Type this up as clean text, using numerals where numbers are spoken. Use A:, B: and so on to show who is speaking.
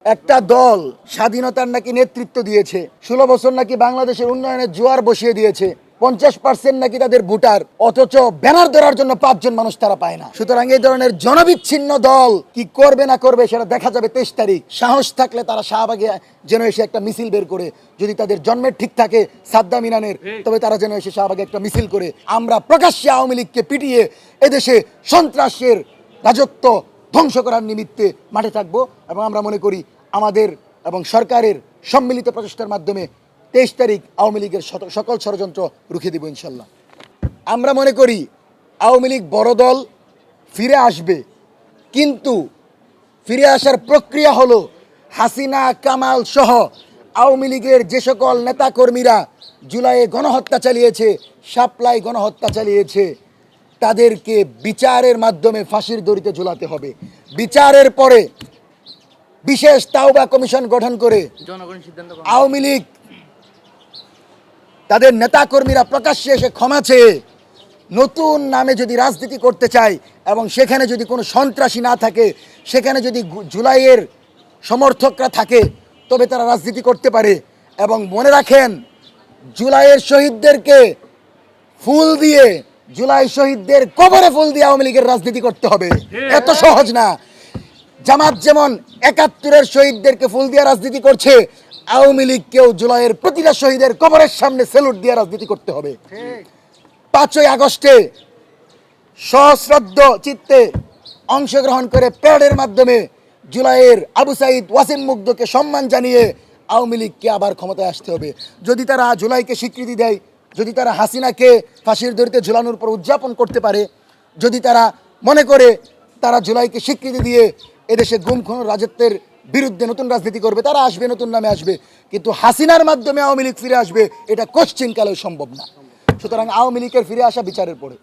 A: একটা দল স্বাধীনতার নাকি নেতৃত্ব দিয়েছে, 16 বছর নাকি বাংলাদেশের উন্নয়নের জোয়ার বসিয়ে দিয়েছে, 50% নাকি তাদের ভোটার, অথচ ব্যানার ধরার জন্য 5 জন মানুষ তারা পায় না। সুতরাং এই ধরনের জনবিচ্ছিন্ন দল কি করবে না করবে সেটা দেখা যাবে 23 তারিখ। সাহস থাকলে তারা শাহবাগে যেন এসে একটা মিছিল বের করে, যদি তাদের জন্মের ঠিক থাকে সাদ্দাম ইনানের, তবে তারা যেন এসে শাহবাগে একটা মিছিল করে আমরা প্রকাশ্যে আওয়ামী লীগকে পিটিয়ে এদেশে সন্ত্রাসের রাজত্ব ধ্বংস করার নিমিত্তে মাঠে থাকবো। এবং আমরা মনে করি আমাদের এবং সরকারের সম্মিলিত প্রচেষ্টার মাধ্যমে 23 তারিখ আওয়ামী লীগের সকল ষড়যন্ত্র রুখে দিব ইনশাল্লাহ। আমরা মনে করি আওয়ামী লীগ বড় দল, ফিরে আসবে, কিন্তু ফিরে আসার প্রক্রিয়া হলো হাসিনা কামাল সহ আওয়ামী লীগের যে সকল নেতাকর্মীরা জুলাইয়ে গণহত্যা চালিয়েছে, শাপলায় গণহত্যা চালিয়েছে, তাদেরকে বিচারের মাধ্যমে ফাঁসির দড়িতে ঝুলাতে হবে। বিচারের পরে বিশেষ তাওবা কমিশন গঠন করে আওয়ামী লীগ তাদের নেতাকর্মীরা প্রকাশ্যে এসে ক্ষমা চেয়ে নতুন নামে যদি রাজনীতি করতে চায় এবং সেখানে যদি কোনো সন্ত্রাসী না থাকে, সেখানে যদি জুলাইয়ের সমর্থকরা থাকে, তবে তারা রাজনীতি করতে পারে। এবং মনে রাখেন, জুলাইয়ের শহীদদেরকে ফুল দিয়ে, জুলাই শহীদদের কবরে ফুল দিয়ে আওয়ামী লীগের রাজনীতি করতে হবে, এত সহজ না। জামাত যেমন 71-এর শহীদদেরকে ফুল দিয়ে রাজনীতি করছে, আওয়ামী লীগকেও জুলাইয়ের প্রতিটা শহীদের কবরের সামনে স্যালুট দিয়ে রাজনীতি করতে হবে। 5ই আগস্টে সশ্রদ্ধ চিত্তে অংশগ্রহণ করে প্যারেডের মাধ্যমে জুলাইয়ের আবু সাইদ ওয়াসিম মুগ্ধকে সম্মান জানিয়ে আওয়ামী লীগকে আবার ক্ষমতায় আসতে হবে। যদি তারা জুলাইকে স্বীকৃতি দেয়, যদি তারা হাসিনাকে ফাঁসির দড়িতে ঝুলানোর পর উদযাপন করতে পারে, যদি তারা মনে করে তারা জুলাইকে স্বীকৃতি দিয়ে এদেশে গুম খুন রাজত্বের বিরুদ্ধে নতুন রাজনীতি করবে, তারা আসবে, নতুন নামে আসবে। কিন্তু হাসিনার মাধ্যমে আওয়ামী লীগ ফিরে আসবে, এটা কোশ্চিনকালেও সম্ভব না। সুতরাং আওয়ামী লীগের ফিরে আসা বিচারের পরে।